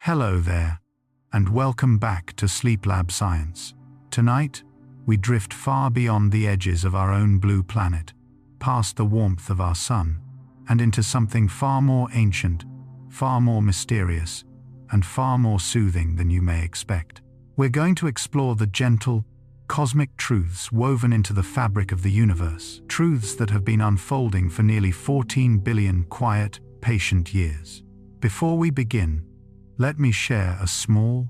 Hello there, and welcome back to SleepLab Science. Tonight, we drift far beyond the edges of our own blue planet, past the warmth of our sun, and into something far more ancient, far more mysterious, and far more soothing than you may expect. We're going to explore the gentle, cosmic truths woven into the fabric of the universe, truths that have been unfolding for nearly 14 billion quiet, patient years. Before we begin, let me share a small,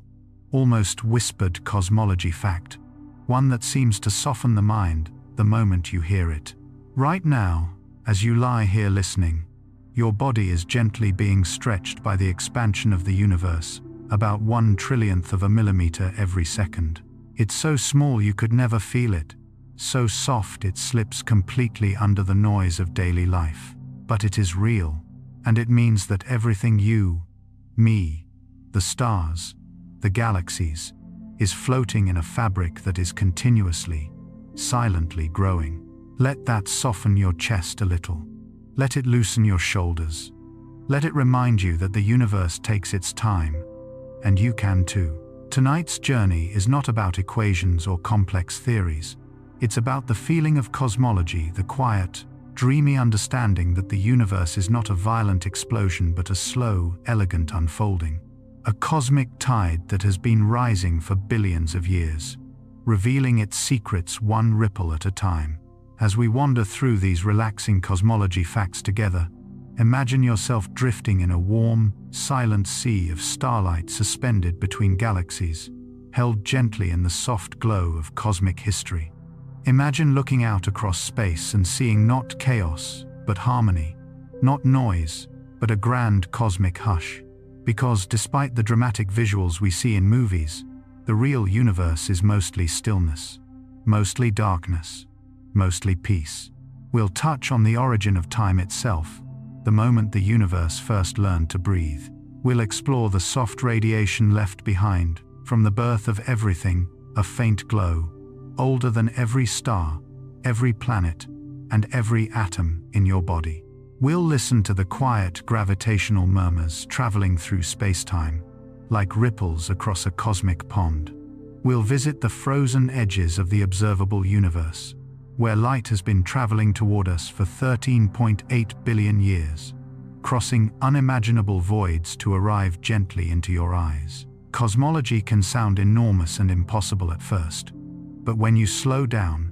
almost whispered cosmology fact, one that seems to soften the mind the moment you hear it. Right now, as you lie here listening, your body is gently being stretched by the expansion of the universe, about 1/1,000,000,000th of a millimeter every second. It's so small you could never feel it, so soft it slips completely under the noise of daily life. But it is real, and it means that everything you, me, the stars, the galaxies, is floating in a fabric that is continuously, silently growing. Let that soften your chest a little. Let it loosen your shoulders. Let it remind you that the universe takes its time, and you can too. Tonight's journey is not about equations or complex theories. It's about the feeling of cosmology, the quiet, dreamy understanding that the universe is not a violent explosion but a slow, elegant unfolding. A cosmic tide that has been rising for billions of years, revealing its secrets one ripple at a time. As we wander through these relaxing cosmology facts together, imagine yourself drifting in a warm, silent sea of starlight suspended between galaxies, held gently in the soft glow of cosmic history. Imagine looking out across space and seeing not chaos, but harmony, not noise, but a grand cosmic hush. Because despite the dramatic visuals we see in movies, the real universe is mostly stillness, mostly darkness, mostly peace. We'll touch on the origin of time itself, the moment the universe first learned to breathe. We'll explore the soft radiation left behind, from the birth of everything, a faint glow, older than every star, every planet, and every atom in your body. We'll listen to the quiet gravitational murmurs traveling through space-time, like ripples across a cosmic pond. We'll visit the frozen edges of the observable universe, where light has been traveling toward us for 13.8 billion years, crossing unimaginable voids to arrive gently into your eyes. Cosmology can sound enormous and impossible at first, but when you slow down,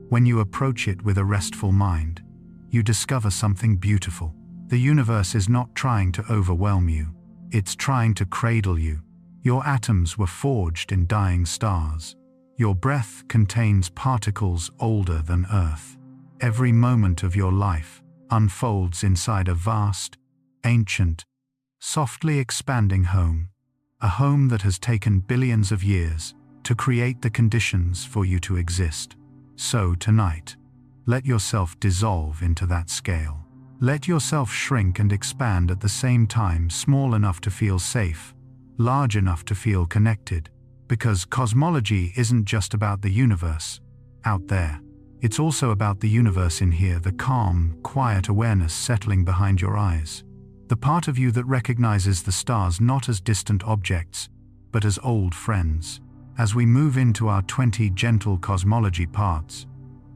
when you approach it with a restful mind, you discover something beautiful. The universe is not trying to overwhelm you, it's trying to cradle you. Your atoms were forged in dying stars. Your breath contains particles older than Earth. Every moment of your life unfolds inside a vast, ancient, softly expanding home, a home that has taken billions of years to create the conditions for you to exist. So tonight, let yourself dissolve into that scale. Let yourself shrink and expand at the same time, small enough to feel safe, large enough to feel connected. Because cosmology isn't just about the universe out there. It's also about the universe in here, the calm, quiet awareness settling behind your eyes. The part of you that recognizes the stars not as distant objects, but as old friends. As we move into our 20 gentle cosmology parts,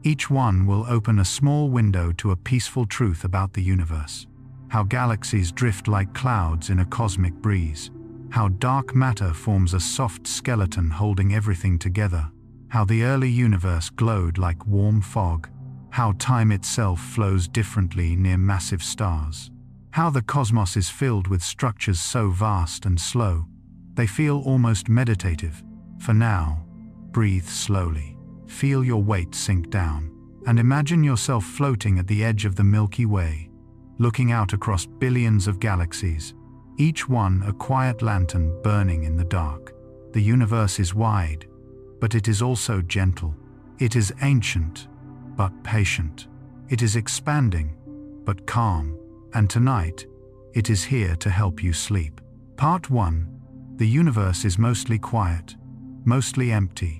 each one will open a small window to a peaceful truth about the universe. How galaxies drift like clouds in a cosmic breeze. How dark matter forms a soft skeleton holding everything together. How the early universe glowed like warm fog. How time itself flows differently near massive stars. How the cosmos is filled with structures so vast and slow, they feel almost meditative. For now, breathe slowly. Feel your weight sink down, and imagine yourself floating at the edge of the Milky Way, looking out across billions of galaxies, each one a quiet lantern burning in the dark. The universe is wide, but it is also gentle. It is ancient, but patient. It is expanding, but calm. And tonight, it is here to help you sleep. Part 1. The universe is mostly quiet, mostly empty,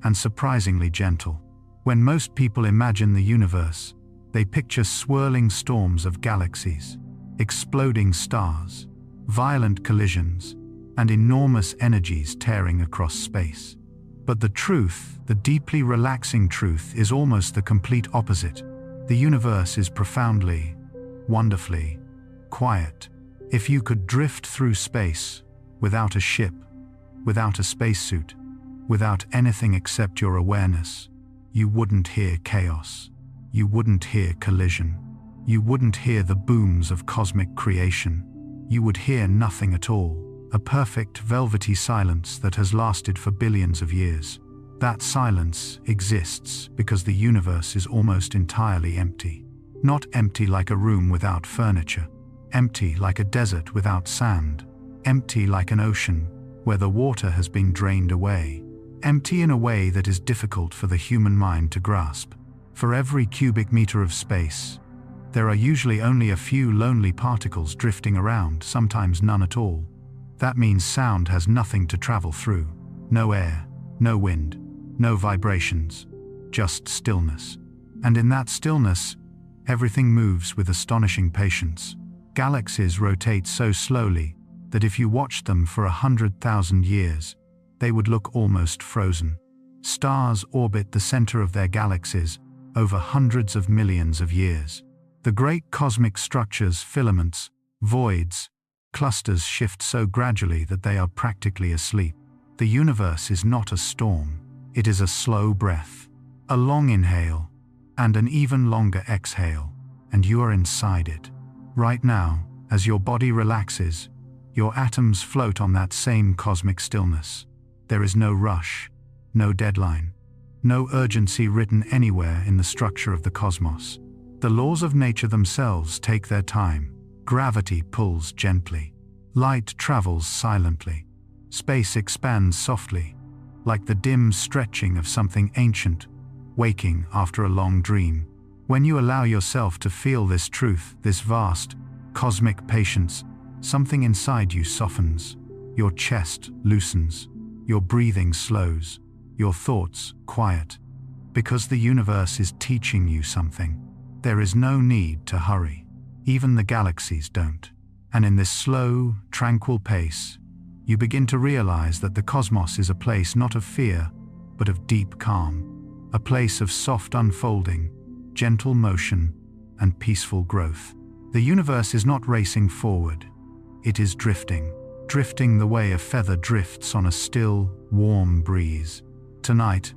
and surprisingly gentle. When most people imagine the universe, they picture swirling storms of galaxies, exploding stars, violent collisions, and enormous energies tearing across space. But the truth, the deeply relaxing truth, is almost the complete opposite. The universe is profoundly, wonderfully quiet. If you could drift through space without a ship, without a spacesuit, without anything except your awareness, you wouldn't hear chaos. You wouldn't hear collision. You wouldn't hear the booms of cosmic creation. You would hear nothing at all. A perfect, velvety silence that has lasted for billions of years. That silence exists because the universe is almost entirely empty. Not empty like a room without furniture. Empty like a desert without sand. Empty like an ocean where the water has been drained away. Empty in a way that is difficult for the human mind to grasp. For every cubic meter of space, there are usually only a few lonely particles drifting around, sometimes none at all. That means sound has nothing to travel through. No air, no wind, no vibrations, just stillness. And in that stillness, everything moves with astonishing patience. Galaxies rotate so slowly that if you watched them for 100,000 years, they would look almost frozen. Stars orbit the center of their galaxies over hundreds of millions of years. The great cosmic structures, filaments, voids, clusters shift so gradually that they are practically asleep. The universe is not a storm. It is a slow breath, a long inhale, and an even longer exhale, and you are inside it. Right now, as your body relaxes, your atoms float on that same cosmic stillness. There is no rush, no deadline, no urgency written anywhere in the structure of the cosmos. The laws of nature themselves take their time. Gravity pulls gently. Light travels silently. Space expands softly, like the dim stretching of something ancient, waking after a long dream. When you allow yourself to feel this truth, this vast, cosmic patience, something inside you softens. Your chest loosens. Your breathing slows. Your thoughts quiet. Because the universe is teaching you something. There is no need to hurry. Even the galaxies don't. And in this slow, tranquil pace, you begin to realize that the cosmos is a place not of fear, but of deep calm. A place of soft unfolding, gentle motion, and peaceful growth. The universe is not racing forward. It is drifting the way a feather drifts on a still, warm breeze. Tonight,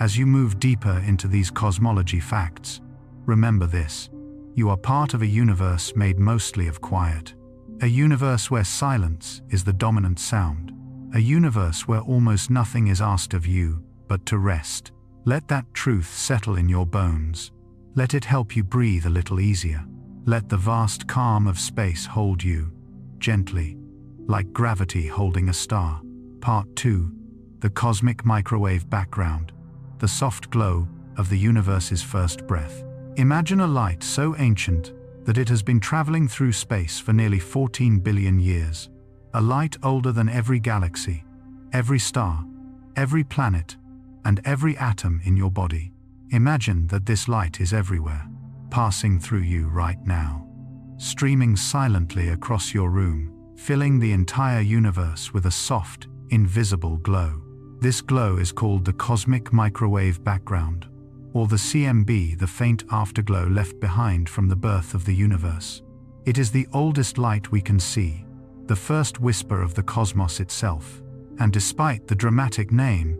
as you move deeper into these cosmology facts, remember this: you are part of a universe made mostly of quiet. A universe where silence is the dominant sound. A universe where almost nothing is asked of you but to rest. Let that truth settle in your bones. Let it help you breathe a little easier. Let the vast calm of space hold you, gently, like gravity holding a star. Part 2. The cosmic microwave background. The soft glow of the universe's first breath. Imagine a light so ancient that it has been traveling through space for nearly 14 billion years. A light older than every galaxy, every star, every planet, and every atom in your body. Imagine that this light is everywhere, passing through you right now, streaming silently across your room, filling the entire universe with a soft, invisible glow. This glow is called the cosmic microwave background, or the CMB, the faint afterglow left behind from the birth of the universe. It is the oldest light we can see, the first whisper of the cosmos itself. And despite the dramatic name,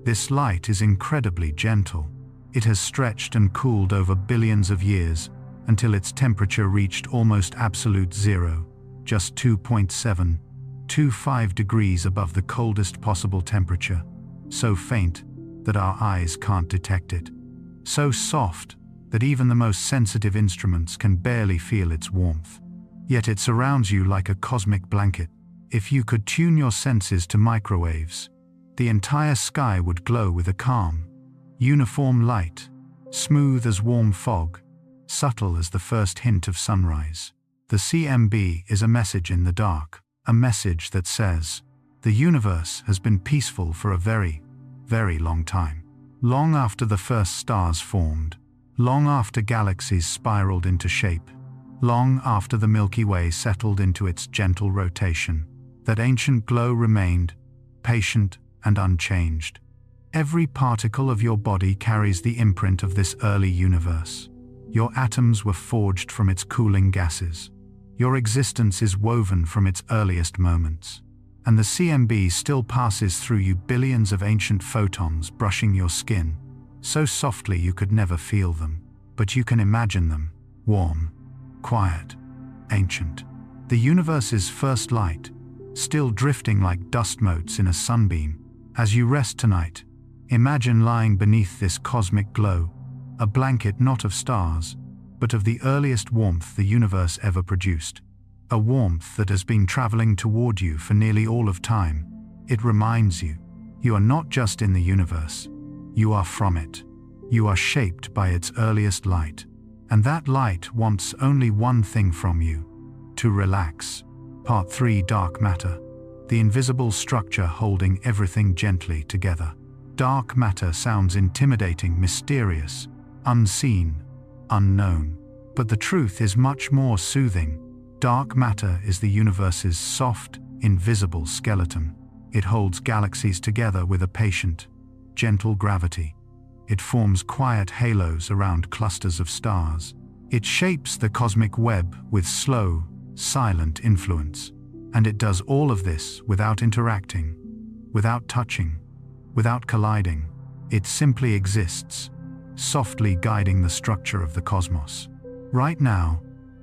this light is incredibly gentle. It has stretched and cooled over billions of years until its temperature reached almost absolute zero, just 2.725 degrees above the coldest possible temperature, so faint that our eyes can't detect it, so soft that even the most sensitive instruments can barely feel its warmth. Yet it surrounds you like a cosmic blanket. If you could tune your senses to microwaves, the entire sky would glow with a calm, uniform light, smooth as warm fog, subtle as the first hint of sunrise. The CMB is a message in the dark, a message that says, the universe has been peaceful for a very, very long time. Long after the first stars formed, long after galaxies spiraled into shape, long after the Milky Way settled into its gentle rotation. That ancient glow remained, patient and unchanged. Every particle of your body carries the imprint of this early universe. Your atoms were forged from its cooling gases. Your existence is woven from its earliest moments. And the CMB still passes through you, billions of ancient photons brushing your skin, so softly you could never feel them. But you can imagine them, warm, quiet, ancient. The universe's first light, still drifting like dust motes in a sunbeam. As you rest tonight, imagine lying beneath this cosmic glow, a blanket not of stars, but of the earliest warmth the universe ever produced. A warmth that has been traveling toward you for nearly all of time. It reminds you, you are not just in the universe, you are from it. You are shaped by its earliest light. And that light wants only one thing from you: to relax. Part 3: Dark Matter. The invisible structure holding everything gently together. Dark matter sounds intimidating, mysterious, unseen, unknown. But the truth is much more soothing. Dark matter is the universe's soft, invisible skeleton. It holds galaxies together with a patient, gentle gravity. It forms quiet halos around clusters of stars. It shapes the cosmic web with slow, silent influence. And it does all of this without interacting, without touching, without colliding. It simply exists, softly guiding the structure of the cosmos. Right now,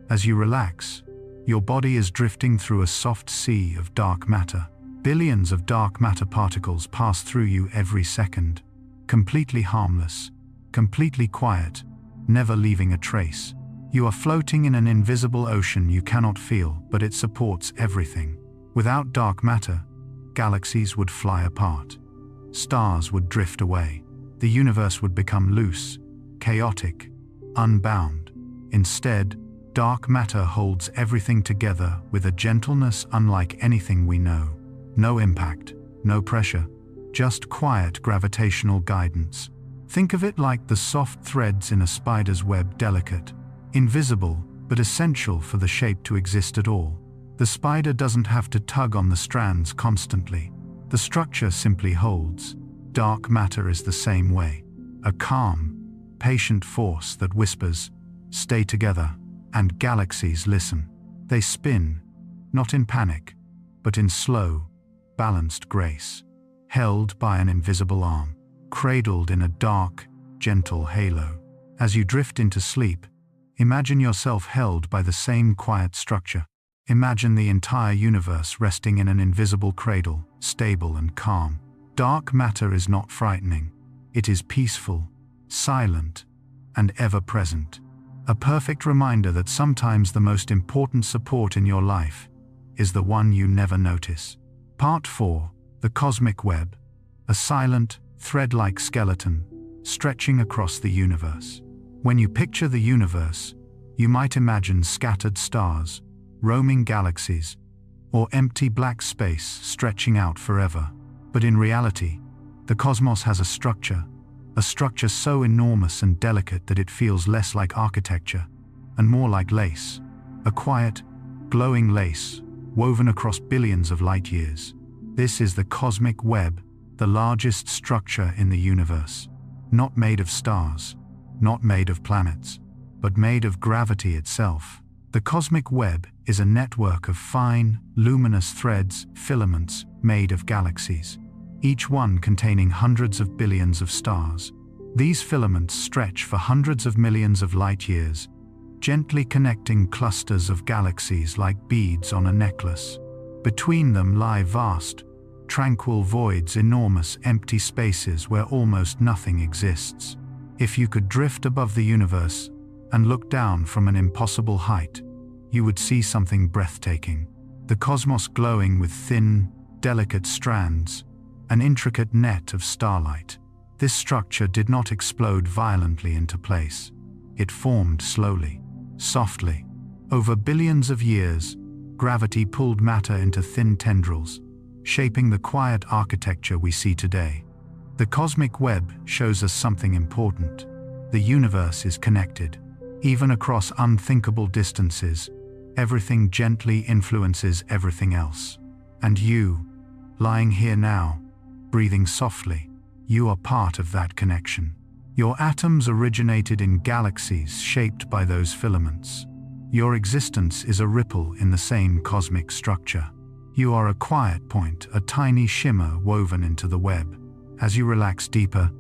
as you relax, your body is drifting through a soft sea of dark matter. Billions of dark matter particles pass through you every second, completely harmless, completely quiet, never leaving a trace. You are floating in an invisible ocean you cannot feel, but it supports everything. Without dark matter, galaxies would fly apart. Stars would drift away. The universe would become loose, chaotic, unbound. Instead, dark matter holds everything together with a gentleness unlike anything we know. No impact, no pressure, just quiet gravitational guidance. Think of it like the soft threads in a spider's web, delicate, invisible, but essential for the shape to exist at all. The spider doesn't have to tug on the strands constantly. The structure simply holds. Dark matter is the same way. A calm, patient force that whispers, "Stay together," and galaxies listen. They spin, not in panic, but in slow, balanced grace, held by an invisible arm, cradled in a dark, gentle halo. As you drift into sleep, imagine yourself held by the same quiet structure. Imagine the entire universe resting in an invisible cradle, stable and calm. Dark matter is not frightening. It is peaceful, silent, and ever-present. A perfect reminder that sometimes the most important support in your life is the one you never notice. Part 4: The Cosmic Web. A silent, thread-like skeleton stretching across the universe. When you picture the universe, you might imagine scattered stars, roaming galaxies, or empty black space stretching out forever. But in reality, the cosmos has a structure so enormous and delicate that it feels less like architecture and more like lace. A quiet, glowing lace woven across billions of light years. This is the cosmic web, the largest structure in the universe. Not made of stars, not made of planets, but made of gravity itself. The cosmic web is a network of fine, luminous threads, filaments, made of galaxies, each one containing hundreds of billions of stars. These filaments stretch for hundreds of millions of light years, gently connecting clusters of galaxies like beads on a necklace. Between them lie vast, tranquil voids, enormous empty spaces where almost nothing exists. If you could drift above the universe and look down from an impossible height, you would see something breathtaking. The cosmos glowing with thin, delicate strands, an intricate net of starlight. This structure did not explode violently into place. It formed slowly, softly. Over billions of years, gravity pulled matter into thin tendrils, shaping the quiet architecture we see today. The cosmic web shows us something important. The universe is connected. Even across unthinkable distances, everything gently influences everything else. And you, lying here now, breathing softly, you are part of that connection. Your atoms originated in galaxies shaped by those filaments. Your existence is a ripple in the same cosmic structure. You are a quiet point, a tiny shimmer woven into the web. As you relax deeper,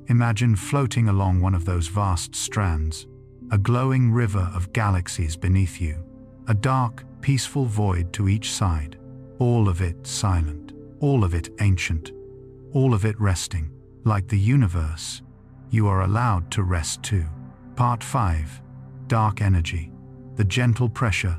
imagine floating along one of those vast strands, a glowing river of galaxies beneath you, a dark, peaceful void to each side, all of it silent, all of it ancient, all of it resting. Like the universe, you are allowed to rest too. Part 5. Dark energy, the gentle pressure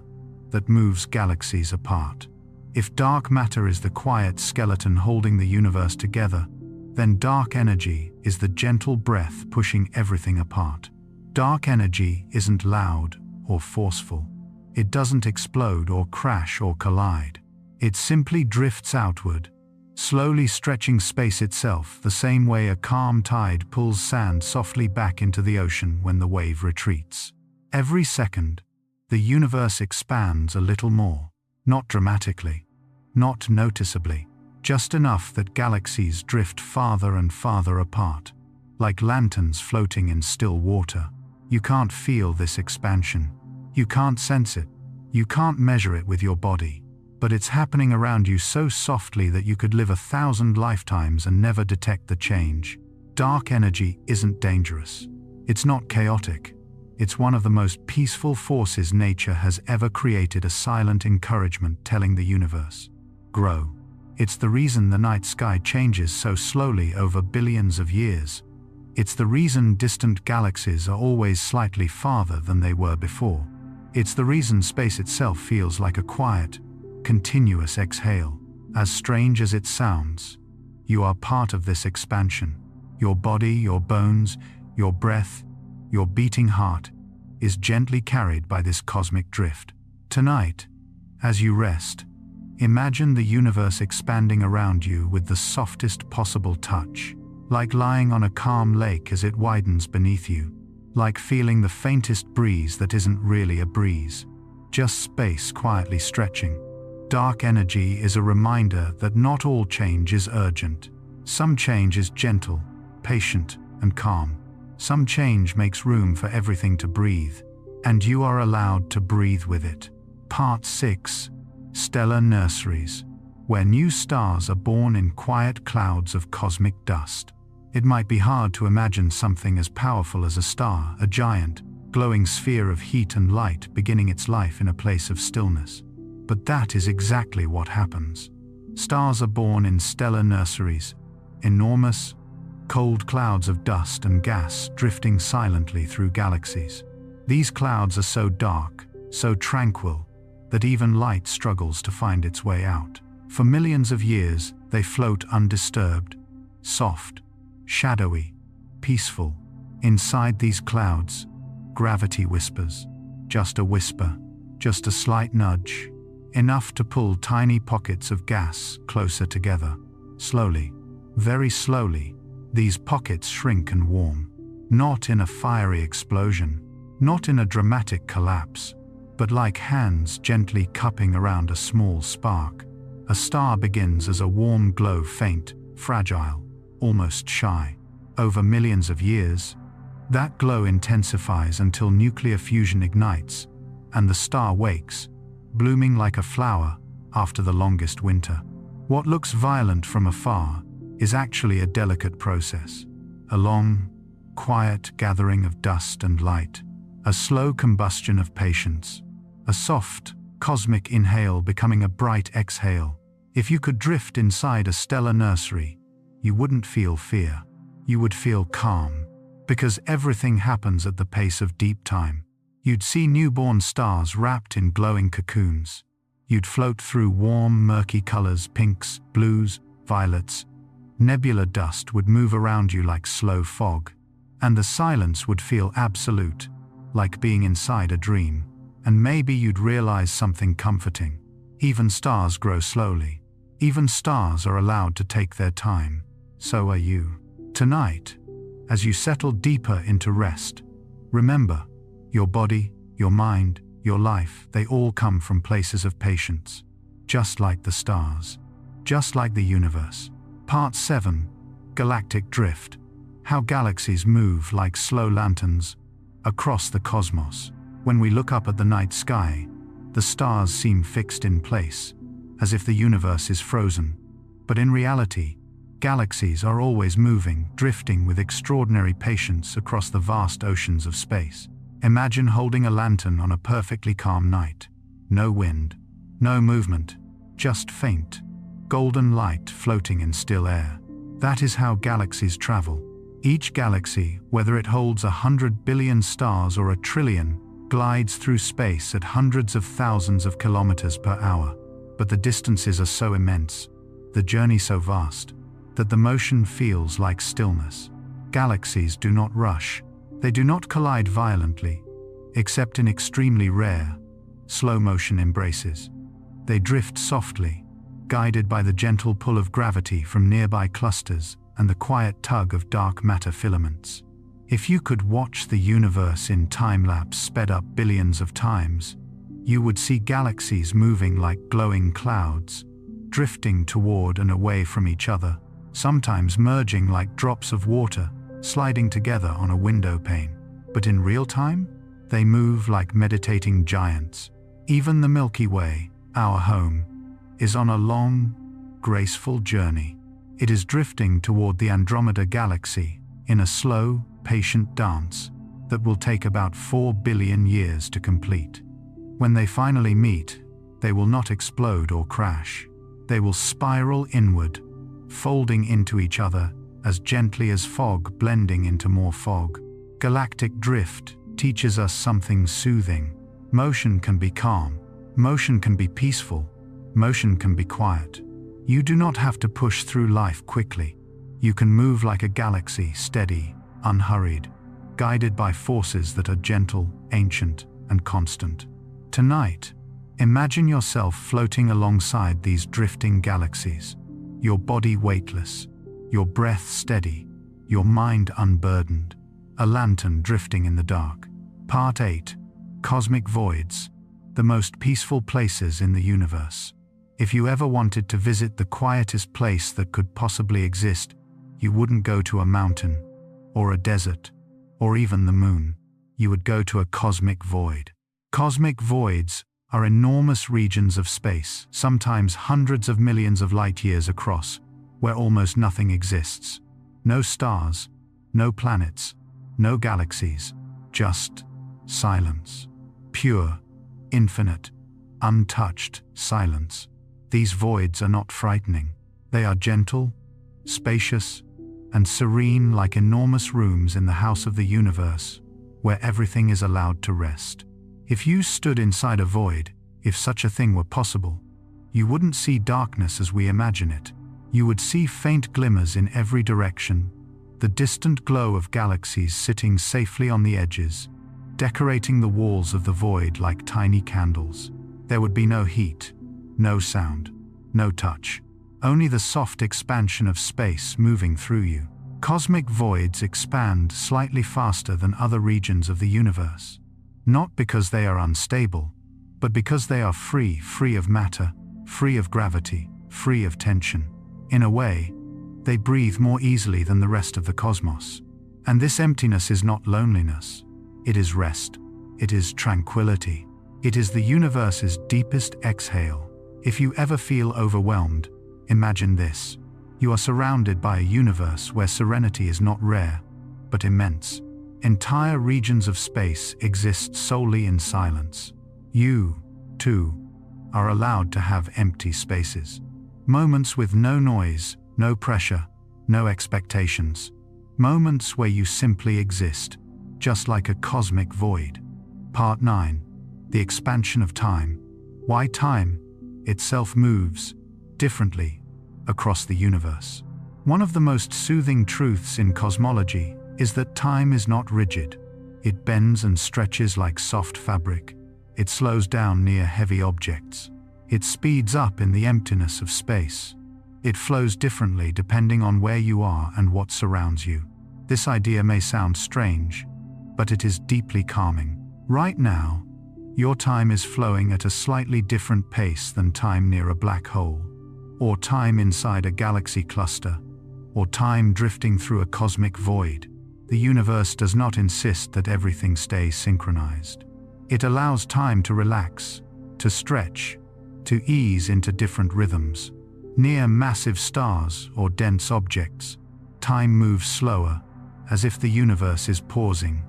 that moves galaxies apart. If dark matter is the quiet skeleton holding the universe together, then dark energy is the gentle breath pushing everything apart. Dark energy isn't loud or forceful. It doesn't explode or crash or collide. It simply drifts outward, slowly stretching space itself the same way a calm tide pulls sand softly back into the ocean when the wave retreats. Every second, the universe expands a little more, not dramatically, not noticeably, just enough that galaxies drift farther and farther apart, like lanterns floating in still water. You can't feel this expansion. You can't sense it. You can't measure it with your body. But it's happening around you so softly that you could live 1,000 lifetimes and never detect the change. Dark energy isn't dangerous. It's not chaotic. It's one of the most peaceful forces nature has ever created, a silent encouragement telling the universe, grow. It's the reason the night sky changes so slowly over billions of years. It's the reason distant galaxies are always slightly farther than they were before. It's the reason space itself feels like a quiet, continuous exhale. As strange as it sounds, you are part of this expansion. Your body, your bones, your breath, your beating heart is gently carried by this cosmic drift. Tonight, as you rest, imagine the universe expanding around you with the softest possible touch, like lying on a calm lake as it widens beneath you, like feeling the faintest breeze that isn't really a breeze, just space quietly stretching. Dark energy is a reminder that not all change is urgent. Some change is gentle, patient, and calm. Some change makes room for everything to breathe, and you are allowed to breathe with it. Part 6. Stellar nurseries, where new stars are born in quiet clouds of cosmic dust. It might be hard to imagine something as powerful as a star, a giant, glowing sphere of heat and light beginning its life in a place of stillness. But that is exactly what happens. Stars are born in stellar nurseries, enormous, cold clouds of dust and gas drifting silently through galaxies. These clouds are so dark, so tranquil, that even light struggles to find its way out. For millions of years, they float undisturbed, soft, shadowy, peaceful. Inside these clouds, gravity whispers, just a whisper, just a slight nudge, enough to pull tiny pockets of gas closer together. Slowly, very slowly, these pockets shrink and warm, not in a fiery explosion, not in a dramatic collapse, but like hands gently cupping around a small spark. A star begins as a warm glow, faint, fragile, almost shy. Over millions of years, that glow intensifies until nuclear fusion ignites, and the star wakes, blooming like a flower after the longest winter. What looks violent from afar is actually a delicate process. A long, quiet gathering of dust and light, a slow combustion of patience, a soft, cosmic inhale becoming a bright exhale. If you could drift inside a stellar nursery, you wouldn't feel fear. You would feel calm, because everything happens at the pace of deep time. You'd see newborn stars wrapped in glowing cocoons. You'd float through warm, murky colors, pinks, blues, violets. Nebula dust would move around you like slow fog, and the silence would feel absolute, like being inside a dream. And maybe you'd realize something comforting. Even stars grow slowly. Even stars are allowed to take their time. So are you. Tonight, as you settle deeper into rest, remember, your body, your mind, your life, they all come from places of patience. just like the stars, just like the universe. Part 7. Galactic Drift. How galaxies move like slow lanterns across the cosmos. When we look up at the night sky, the stars seem fixed in place, as if the universe is frozen. But in reality, galaxies are always moving, drifting with extraordinary patience across the vast oceans of space. Imagine holding a lantern on a perfectly calm night. No wind, no movement, just faint, golden light floating in still air. That is how galaxies travel. Each galaxy, whether it holds 100 billion stars or 1 trillion, glides through space at hundreds of thousands of kilometers per hour. But the distances are so immense, the journey so vast, that the motion feels like stillness. Galaxies do not rush. They do not collide violently, except in extremely rare, slow-motion embraces. They drift softly, guided by the gentle pull of gravity from nearby clusters and the quiet tug of dark matter filaments. If you could watch the universe in time-lapse sped up billions of times, you would see galaxies moving like glowing clouds, drifting toward and away from each other, sometimes merging like drops of water, sliding together on a window pane. But in real time, they move like meditating giants. Even the Milky Way, our home, is on a long, graceful journey. It is drifting toward the Andromeda Galaxy in a slow, patient dance that will take about 4 billion years to complete. When they finally meet, they will not explode or crash. They will spiral inward, folding into each other as gently as fog blending into more fog. Galactic drift teaches us something soothing. Motion can be calm. Motion can be peaceful. Motion can be quiet. You do not have to push through life quickly. You can move like a galaxy, steady, unhurried, guided by forces that are gentle, ancient, and constant. Tonight, imagine yourself floating alongside these drifting galaxies, your body weightless, your breath steady, your mind unburdened, a lantern drifting in the dark. Part 8. Cosmic Voids, the most peaceful places in the universe. If you ever wanted to visit the quietest place that could possibly exist, you wouldn't go to a mountain, or a desert, or even the moon. You would go to a cosmic void. Cosmic voids are enormous regions of space, sometimes hundreds of millions of light years across, where almost nothing exists. No stars, no planets, no galaxies, just silence. Pure, infinite, untouched silence. These voids are not frightening. They are gentle, spacious, and serene like enormous rooms in the house of the universe, where everything is allowed to rest. If you stood inside a void, if such a thing were possible, you wouldn't see darkness as we imagine it. You would see faint glimmers in every direction, the distant glow of galaxies sitting safely on the edges, decorating the walls of the void like tiny candles. There would be no heat, no sound, no touch, only the soft expansion of space moving through you. Cosmic voids expand slightly faster than other regions of the universe, not because they are unstable, but because they are free of matter, free of gravity, free of tension. In a way, they breathe more easily than the rest of the cosmos. And this emptiness is not loneliness. It is rest. It is tranquility. It is the universe's deepest exhale. If you ever feel overwhelmed, imagine this. You are surrounded by a universe where serenity is not rare, but immense. Entire regions of space exist solely in silence. You, too, are allowed to have empty spaces. Moments with no noise, no pressure, no expectations. Moments where you simply exist, just like a cosmic void. Part 9. The expansion of time. Why time itself moves differently across the universe. One of the most soothing truths in cosmology is that time is not rigid. It bends and stretches like soft fabric. It slows down near heavy objects. It speeds up in the emptiness of space. It flows differently depending on where you are and what surrounds you. This idea may sound strange, but it is deeply calming. Right now, Your time is flowing at a slightly different pace than time near a black hole, or time inside a galaxy cluster, or time drifting through a cosmic void. The universe does not insist that everything stays synchronized. It allows time to relax, to stretch, to ease into different rhythms. Near massive stars or dense objects, time moves slower, as if the universe is pausing,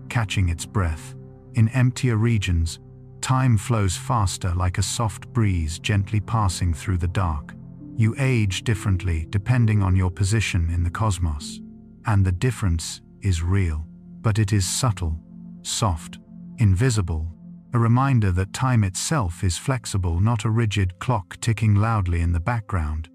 catching its breath. In emptier regions, time flows faster, like a soft breeze gently passing through the dark. You age differently depending on your position in the cosmos, and the difference is real, but it is subtle, soft, invisible, a reminder that time itself is flexible, not a rigid clock ticking loudly in the background,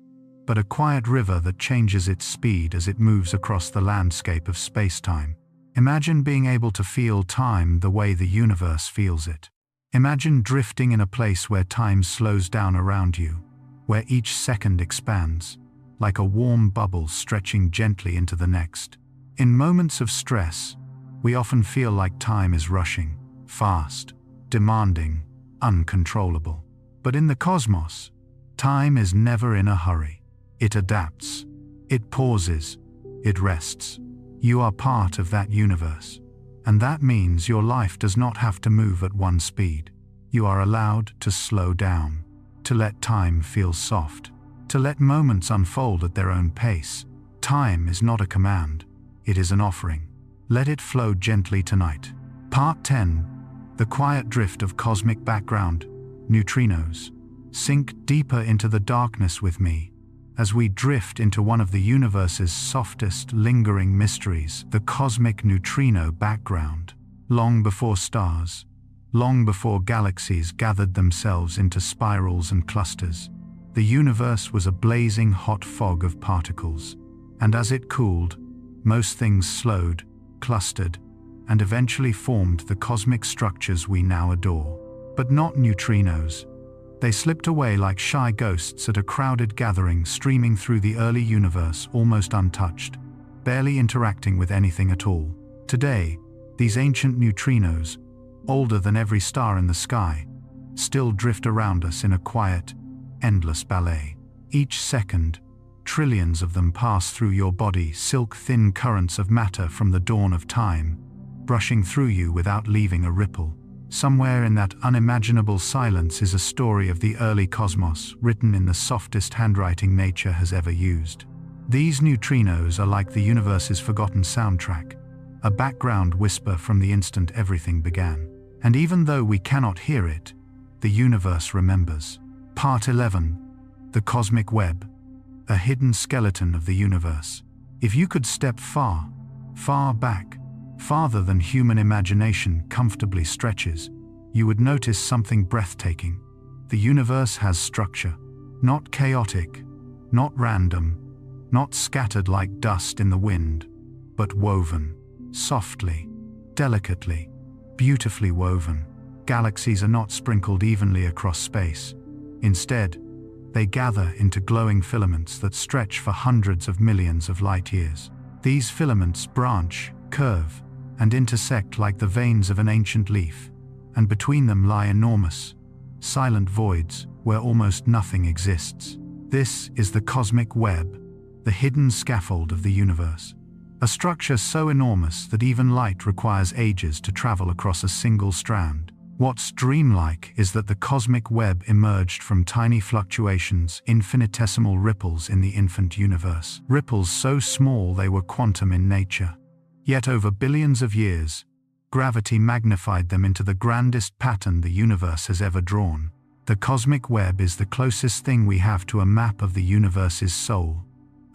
but a quiet river that changes its speed as it moves across the landscape of space-time. Imagine being able to feel time the way the universe feels it. Imagine drifting in a place where time slows down around you, where each second expands, like a warm bubble stretching gently into the next. In moments of stress, we often feel like time is rushing, fast, demanding, uncontrollable. But in the cosmos, time is never in a hurry. It adapts, it pauses, it rests. You are part of that universe, and that means your life does not have to move at one speed. You are allowed to slow down, to let time feel soft, to let moments unfold at their own pace. Time is not a command, it is an offering. Let it flow gently tonight. Part 10. The quiet drift of cosmic background, neutrinos. Sink deeper into the darkness with me, as we drift into one of the universe's softest, lingering mysteries, the cosmic neutrino background. Long before stars, long before galaxies gathered themselves into spirals and clusters, the universe was a blazing hot fog of particles. And as it cooled, most things slowed, clustered, and eventually formed the cosmic structures we now adore. But not neutrinos. They slipped away like shy ghosts at a crowded gathering, streaming through the early universe almost untouched, barely interacting with anything at all. Today, these ancient neutrinos, older than every star in the sky, still drift around us in a quiet, endless ballet. Each second, trillions of them pass through your body, silk-thin currents of matter from the dawn of time, brushing through you without leaving a ripple. Somewhere in that unimaginable silence is a story of the early cosmos, written in the softest handwriting nature has ever used. These neutrinos are like the universe's forgotten soundtrack, a background whisper from the instant everything began. And even though we cannot hear it, the universe remembers. Part 11. The Cosmic Web, a hidden skeleton of the universe. If you could step far, far back, farther than human imagination comfortably stretches, you would notice something breathtaking. The universe has structure, not chaotic, not random, not scattered like dust in the wind, but woven, softly, delicately, beautifully woven. Galaxies are not sprinkled evenly across space. Instead, they gather into glowing filaments that stretch for hundreds of millions of light years. These filaments branch, curve, and intersect like the veins of an ancient leaf, and between them lie enormous, silent voids where almost nothing exists. This is the cosmic web, the hidden scaffold of the universe. A structure so enormous that even light requires ages to travel across a single strand. What's dreamlike is that the cosmic web emerged from tiny fluctuations, infinitesimal ripples in the infant universe. Ripples so small they were quantum in nature. Yet over billions of years, gravity magnified them into the grandest pattern the universe has ever drawn. The cosmic web is the closest thing we have to a map of the universe's soul,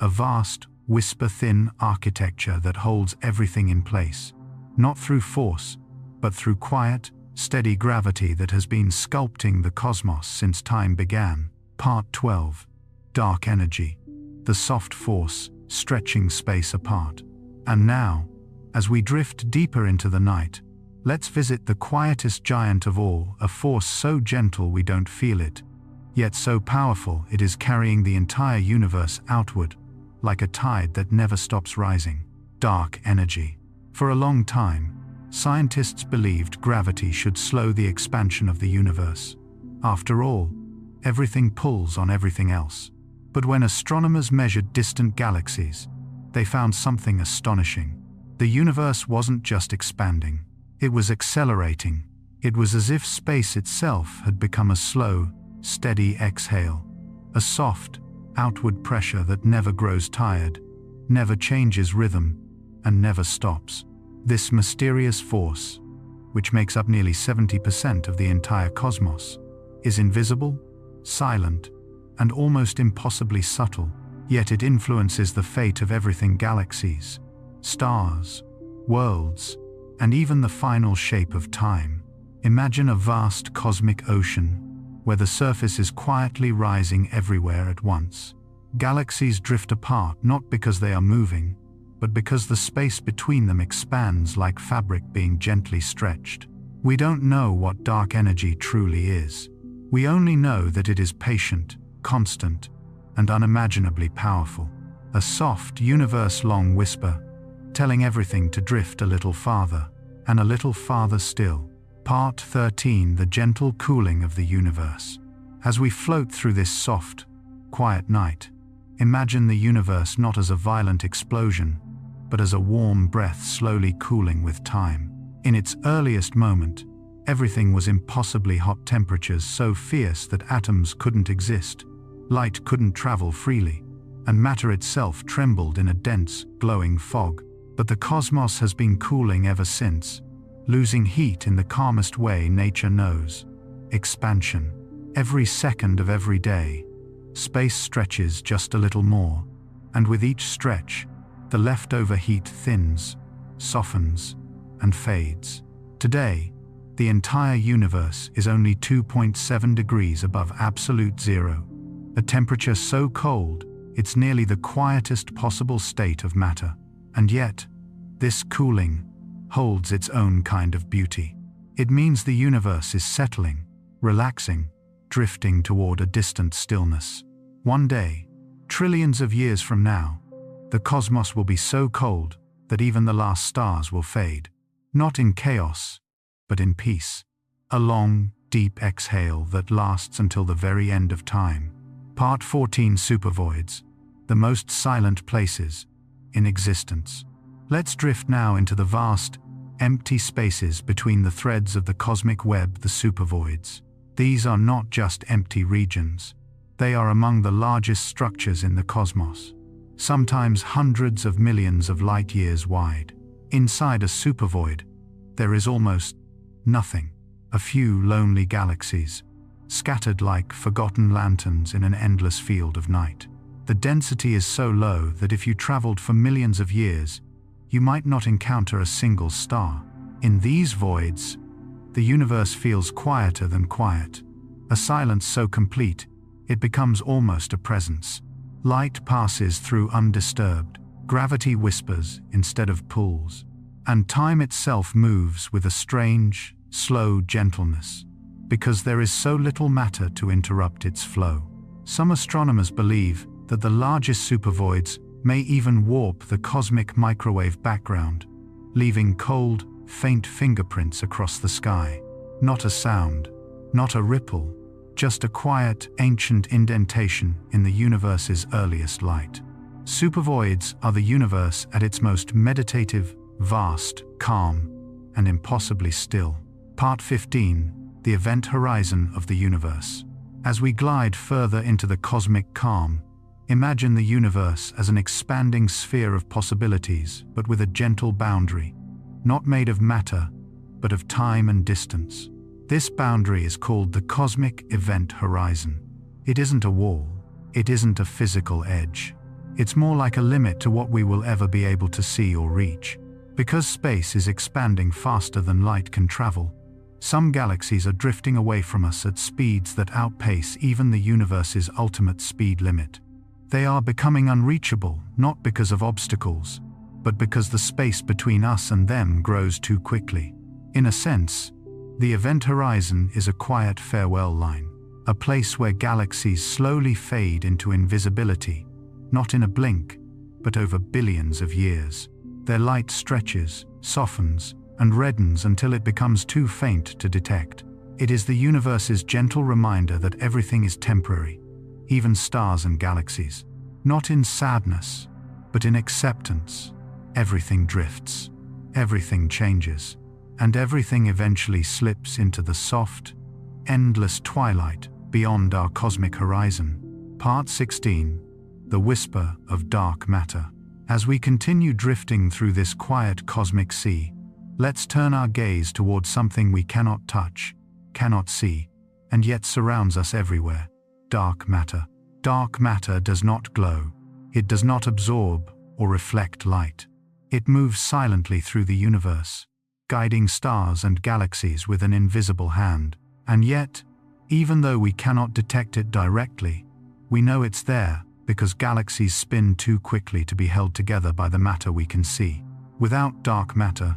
a vast, whisper-thin architecture that holds everything in place, not through force, but through quiet, steady gravity that has been sculpting the cosmos since time began. Part 12. Dark energy, the soft force stretching space apart. And now, as we drift deeper into the night, let's visit the quietest giant of all, a force so gentle we don't feel it, yet so powerful it is carrying the entire universe outward, like a tide that never stops rising. Dark energy. For a long time, Scientists believed gravity should slow the expansion of the universe. After all, everything pulls on everything else. But when astronomers measured distant galaxies, they found something astonishing. The universe wasn't just expanding, it was accelerating. It was as if space itself had become a slow, steady exhale, a soft, outward pressure that never grows tired, never changes rhythm, and never stops. This mysterious force, which makes up nearly 70% of the entire cosmos, is invisible, silent, and almost impossibly subtle, yet it influences the fate of everything: galaxies, stars, worlds, and even the final shape of time. Imagine a vast cosmic ocean, where the surface is quietly rising everywhere at once. Galaxies drift apart not because they are moving, but because the space between them expands like fabric being gently stretched. We don't know what dark energy truly is. We only know that it is patient, constant, and unimaginably powerful. A soft, universe-long whisper, telling everything to drift a little farther, and a little farther still. Part 13: The Gentle Cooling of the Universe. As we float through this soft, quiet night, imagine the universe not as a violent explosion, but as a warm breath slowly cooling with time. In its earliest moment, everything was impossibly hot, temperatures so fierce that atoms couldn't exist, light couldn't travel freely, and matter itself trembled in a dense, glowing fog. But the cosmos has been cooling ever since, losing heat in the calmest way nature knows: expansion. Every second of every day, space stretches just a little more, and with each stretch, the leftover heat thins, softens, and fades. Today, the entire universe is only 2.7 degrees above absolute zero, a temperature so cold it's nearly the quietest possible state of matter. And yet, this cooling holds its own kind of beauty. It means the universe is settling, relaxing, drifting toward a distant stillness. One day, trillions of years from now, the cosmos will be so cold that even the last stars will fade, not in chaos, but in peace. A long, deep exhale that lasts until the very end of time. Part 14: Supervoids, the most silent places in existence. Let's drift now into the vast, empty spaces between the threads of the cosmic web, the supervoids. These are not just empty regions. They are among the largest structures in the cosmos, sometimes hundreds of millions of light years wide. Inside a supervoid, there is almost nothing. A few lonely galaxies, scattered like forgotten lanterns in an endless field of night. The density is so low that if you traveled for millions of years, you might not encounter a single star. In these voids, the universe feels quieter than quiet, a silence so complete, it becomes almost a presence. Light passes through undisturbed, gravity whispers instead of pulls, and time itself moves with a strange, slow gentleness, because there is so little matter to interrupt its flow. Some astronomers believe that the largest supervoids may even warp the cosmic microwave background, leaving cold, faint fingerprints across the sky. Not a sound, not a ripple, just a quiet, ancient indentation in the universe's earliest light. Supervoids are the universe at its most meditative, vast, calm, and impossibly still. Part 15: The Event Horizon of the Universe. As we glide further into the cosmic calm, imagine the universe as an expanding sphere of possibilities, but with a gentle boundary, not made of matter, but of time and distance. This boundary is called the cosmic event horizon. It isn't a wall, it isn't a physical edge. It's more like a limit to what we will ever be able to see or reach. Because space is expanding faster than light can travel, some galaxies are drifting away from us at speeds that outpace even the universe's ultimate speed limit. They are becoming unreachable, not because of obstacles, but because the space between us and them grows too quickly. In a sense, the event horizon is a quiet farewell line, a place where galaxies slowly fade into invisibility, not in a blink, but over billions of years. Their light stretches, softens, and reddens until it becomes too faint to detect. It is the universe's gentle reminder that everything is temporary, even stars and galaxies. Not in sadness, but in acceptance. Everything drifts, everything changes, and everything eventually slips into the soft, endless twilight beyond our cosmic horizon. Part 16. The Whisper of Dark Matter. As we continue drifting through this quiet cosmic sea, let's turn our gaze towards something we cannot touch, cannot see, and yet surrounds us everywhere. Dark matter. Dark matter does not glow. It does not absorb or reflect light. It moves silently through the universe, guiding stars and galaxies with an invisible hand. And yet, even though we cannot detect it directly, we know it's there because galaxies spin too quickly to be held together by the matter we can see. Without dark matter,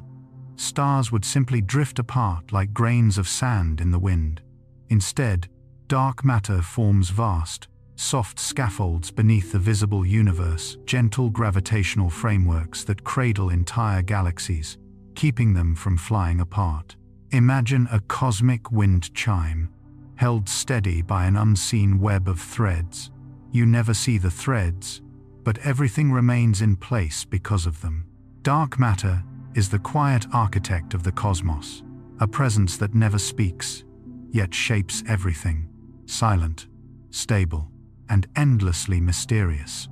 stars would simply drift apart like grains of sand in the wind. Instead, dark matter forms vast, soft scaffolds beneath the visible universe, gentle gravitational frameworks that cradle entire galaxies, keeping them from flying apart. Imagine a cosmic wind chime, held steady by an unseen web of threads. You never see the threads, but everything remains in place because of them. Dark matter is the quiet architect of the cosmos, a presence that never speaks, yet shapes everything, silent, stable, and endlessly mysterious.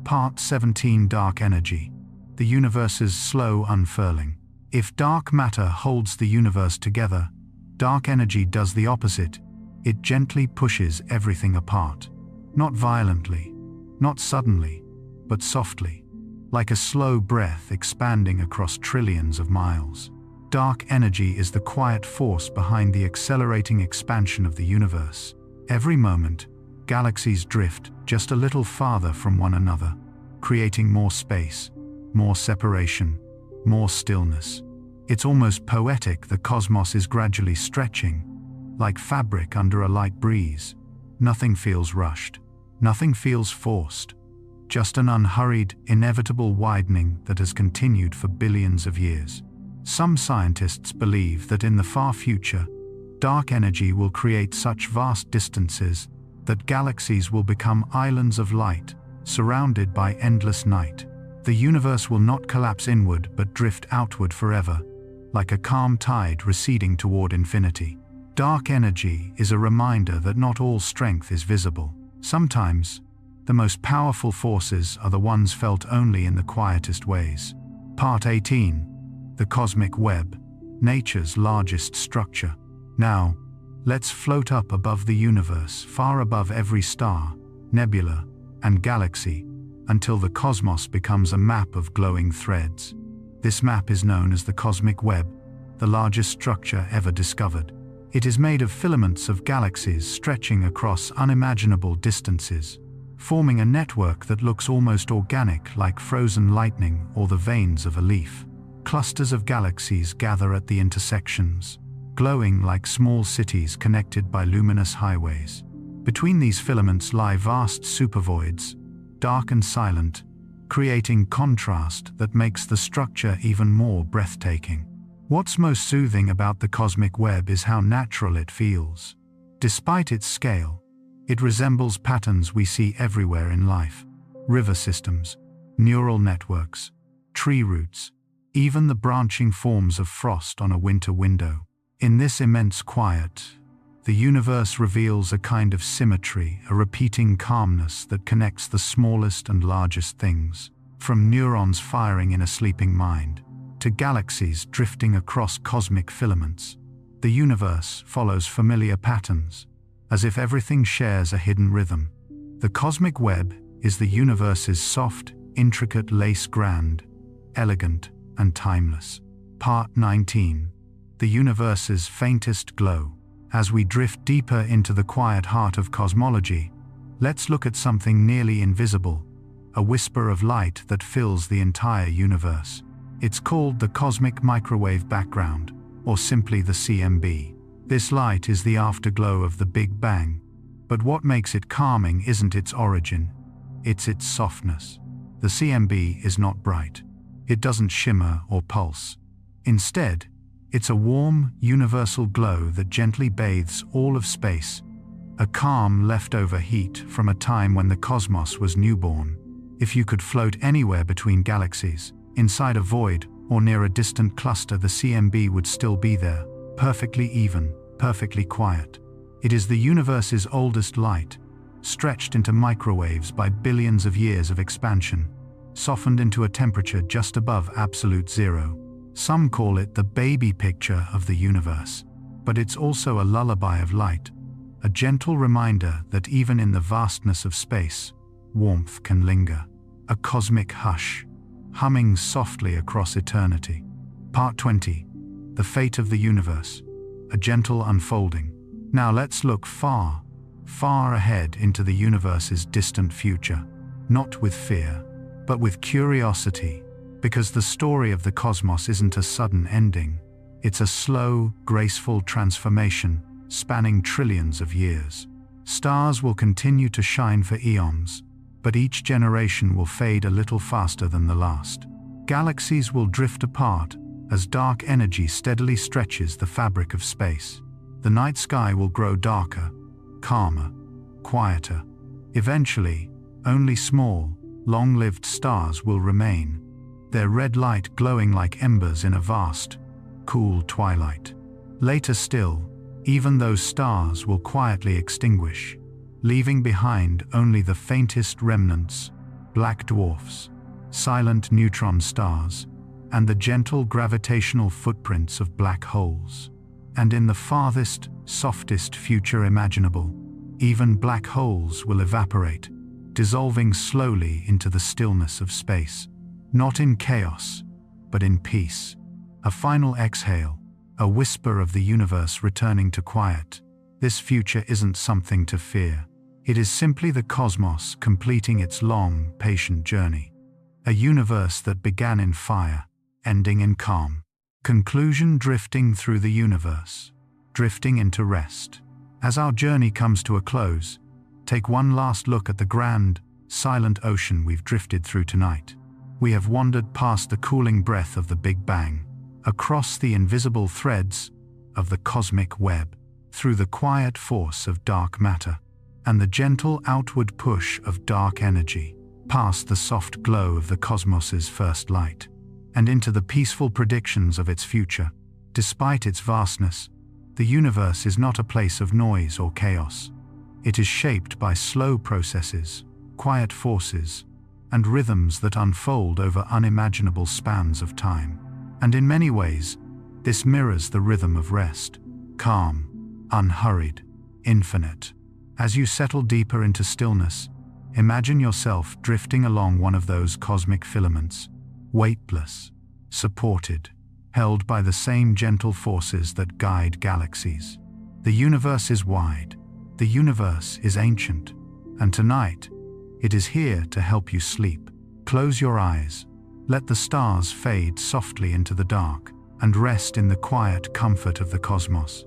Part 17. Dark energy, the universe's slow unfurling. If dark matter holds the universe together, dark energy does the opposite. It gently pushes everything apart. Not violently, not suddenly, but softly, like a slow breath expanding across trillions of miles. Dark energy is the quiet force behind the accelerating expansion of the universe. Every moment, galaxies drift just a little farther from one another, creating more space, more separation, more stillness. It's almost poetic. The cosmos is gradually stretching, like fabric under a light breeze. Nothing feels rushed. Nothing feels forced. Just an unhurried, inevitable widening that has continued for billions of years. Some scientists believe that in the far future, dark energy will create such vast distances that galaxies will become islands of light, surrounded by endless night. The universe will not collapse inward but drift outward forever, like a calm tide receding toward infinity. Dark energy is a reminder that not all strength is visible. Sometimes, the most powerful forces are the ones felt only in the quietest ways. Part 18. The Cosmic Web, nature's largest structure. Now, let's float up above the universe, far above every star, nebula, and galaxy, until the cosmos becomes a map of glowing threads. This map is known as the Cosmic Web, the largest structure ever discovered. It is made of filaments of galaxies stretching across unimaginable distances, forming a network that looks almost organic, like frozen lightning or the veins of a leaf. Clusters of galaxies gather at the intersections, glowing like small cities connected by luminous highways. Between these filaments lie vast supervoids, dark and silent, creating contrast that makes the structure even more breathtaking. What's most soothing about the cosmic web is how natural it feels. Despite its scale, it resembles patterns we see everywhere in life. River systems, neural networks, tree roots, even the branching forms of frost on a winter window. In this immense quiet, the universe reveals a kind of symmetry, a repeating calmness that connects the smallest and largest things, from neurons firing in a sleeping mind to galaxies drifting across cosmic filaments. The universe follows familiar patterns, as if everything shares a hidden rhythm. The cosmic web is the universe's soft, intricate lace, grand, elegant, and timeless. Part 19. The universe's faintest glow. As we drift deeper into the quiet heart of cosmology, let's look at something nearly invisible, a whisper of light that fills the entire universe. It's called the cosmic microwave background, or simply the CMB. This light is the afterglow of the Big Bang, but what makes it calming isn't its origin, it's its softness. The CMB is not bright. It doesn't shimmer or pulse. Instead, It's a warm, universal glow that gently bathes all of space, a calm leftover heat from a time when the cosmos was newborn. If you could float anywhere between galaxies, inside a void, or near a distant cluster, the CMB would still be there, perfectly even, perfectly quiet. It is the universe's oldest light, stretched into microwaves by billions of years of expansion, softened into a temperature just above absolute zero. Some call it the baby picture of the universe, but it's also a lullaby of light, a gentle reminder that even in the vastness of space, warmth can linger, a cosmic hush, humming softly across eternity. Part 20. The Fate of the Universe, a gentle unfolding. Now let's look far, far ahead into the universe's distant future, not with fear, but with curiosity, because the story of the cosmos isn't a sudden ending. It's a slow, graceful transformation spanning trillions of years. Stars will continue to shine for eons, but each generation will fade a little faster than the last. Galaxies will drift apart as dark energy steadily stretches the fabric of space. The night sky will grow darker, calmer, quieter. Eventually, only small, long-lived stars will remain, their red light glowing like embers in a vast, cool twilight. Later still, even those stars will quietly extinguish, leaving behind only the faintest remnants, black dwarfs, silent neutron stars, and the gentle gravitational footprints of black holes. And in the farthest, softest future imaginable, even black holes will evaporate, dissolving slowly into the stillness of space. Not in chaos, but in peace. A final exhale, a whisper of the universe returning to quiet. This future isn't something to fear. It is simply the cosmos completing its long, patient journey. A universe that began in fire, ending in calm. Conclusion drifting through the universe, drifting into rest. As our journey comes to a close, take one last look at the grand, silent ocean we've drifted through tonight. We have wandered past the cooling breath of the Big Bang, across the invisible threads of the cosmic web, through the quiet force of dark matter, and the gentle outward push of dark energy, past the soft glow of the cosmos's first light, and into the peaceful predictions of its future. Despite its vastness, the universe is not a place of noise or chaos. It is shaped by slow processes, quiet forces, and rhythms that unfold over unimaginable spans of time. And in many ways, this mirrors the rhythm of rest, calm, unhurried, infinite. As you settle deeper into stillness, imagine yourself drifting along one of those cosmic filaments, weightless, supported, held by the same gentle forces that guide galaxies. The universe is wide, the universe is ancient, and tonight, it is here to help you sleep. Close your eyes, let the stars fade softly into the dark, and rest in the quiet comfort of the cosmos.